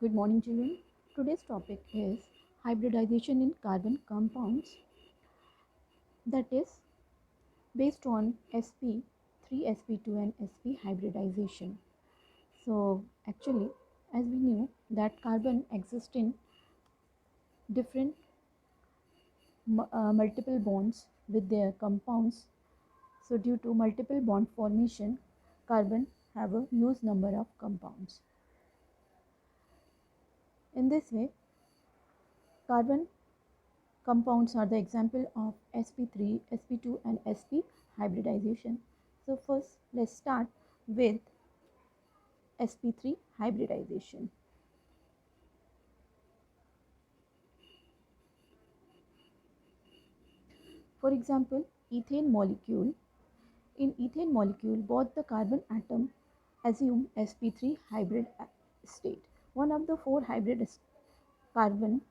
Good morning, children. Today's topic is hybridization in carbon compounds, that is based on sp3, sp2 and sp hybridization. So actually, as we knew that carbon exists in different multiple bonds with their compounds. So due to multiple bond formation, carbon have a huge number of compounds. In this way, carbon compounds are the example of sp3, sp2 and sp hybridization. So first let's start with sp3 hybridization. For example, ethane molecule. In ethane molecule, both the carbon atom assume sp3 hybrid state. One of the four hybrid carbon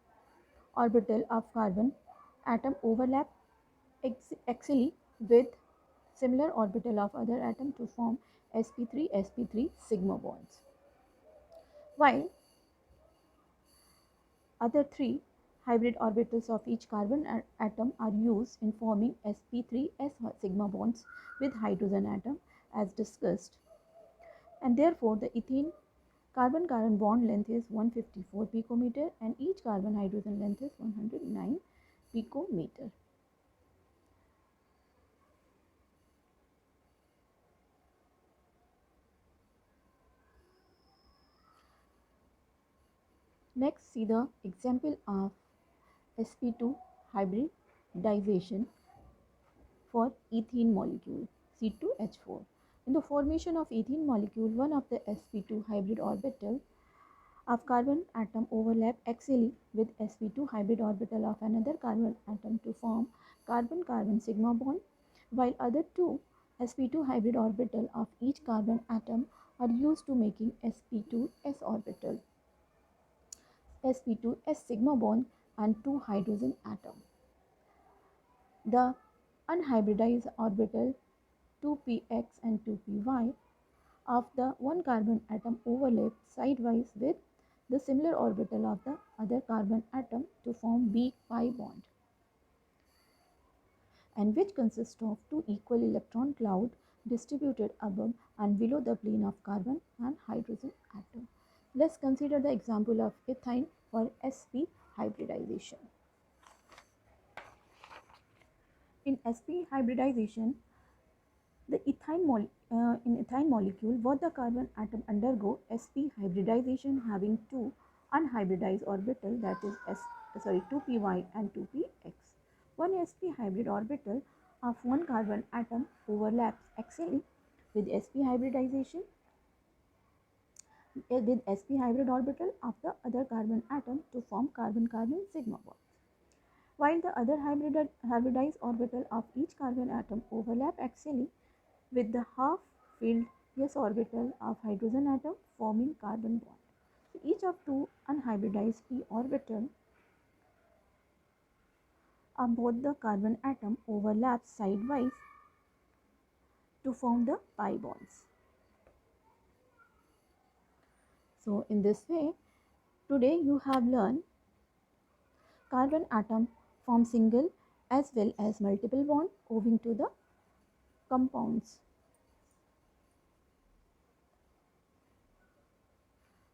orbital of carbon atom overlap axially with similar orbital of other atom to form sp3 sigma bonds, while other three hybrid orbitals of each carbon atom are used in forming sp3s sigma bonds with hydrogen atom as discussed, and therefore the ethene carbon-carbon bond length is 154 picometer and each carbon hydrogen length is 109 picometer. Next, see the example of sp2 hybridization for ethene molecule C2H4. In the formation of ethene molecule, one of the sp2 hybrid orbital of carbon atom overlap axially with sp2 hybrid orbital of another carbon atom to form carbon-carbon sigma bond, while other two sp2 hybrid orbital of each carbon atom are used to making sp2s orbital, sp2s sigma bond and two hydrogen atom. The unhybridized orbital 2px and 2py of the one carbon atom overlap sidewise with the similar orbital of the other carbon atom to form b-pi bond, and which consists of two equal electron clouds distributed above and below the plane of carbon and hydrogen atom. Let's consider the example of ethane for sp hybridization. In sp hybridization, in ethyl molecule, both the carbon atom undergo sp hybridization having two unhybridized orbital, that is 2py and 2px. One sp hybrid orbital of one carbon atom overlaps axially with sp hybridization with sp hybrid orbital of the other carbon atom to form carbon-carbon sigma bond, while the other hybridized orbital of each carbon atom overlap axially with the half-filled s orbital of hydrogen atom forming carbon bond. So each of two unhybridized p orbital of both the carbon atom overlaps sidewise to form the pi bonds. So in this way, today you have learned carbon atom form single as well as multiple bond owing to the compounds,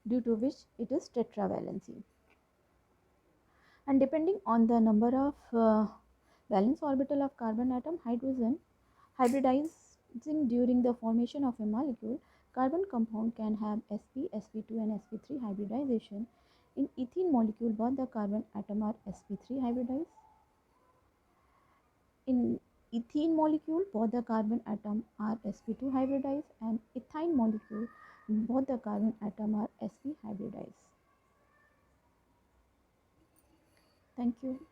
due to which it is tetravalency. And depending on the number of valence orbital of carbon atom, hydrogen hybridizing during the formation of a molecule, carbon compound can have sp, sp2 and sp3 hybridization. In ethene molecule, both the carbon atom are sp3 hybridized. In ethene molecule, both the carbon atom are sp2 hybridized, and ethyne molecule, both the carbon atom are sp hybridized. Thank you.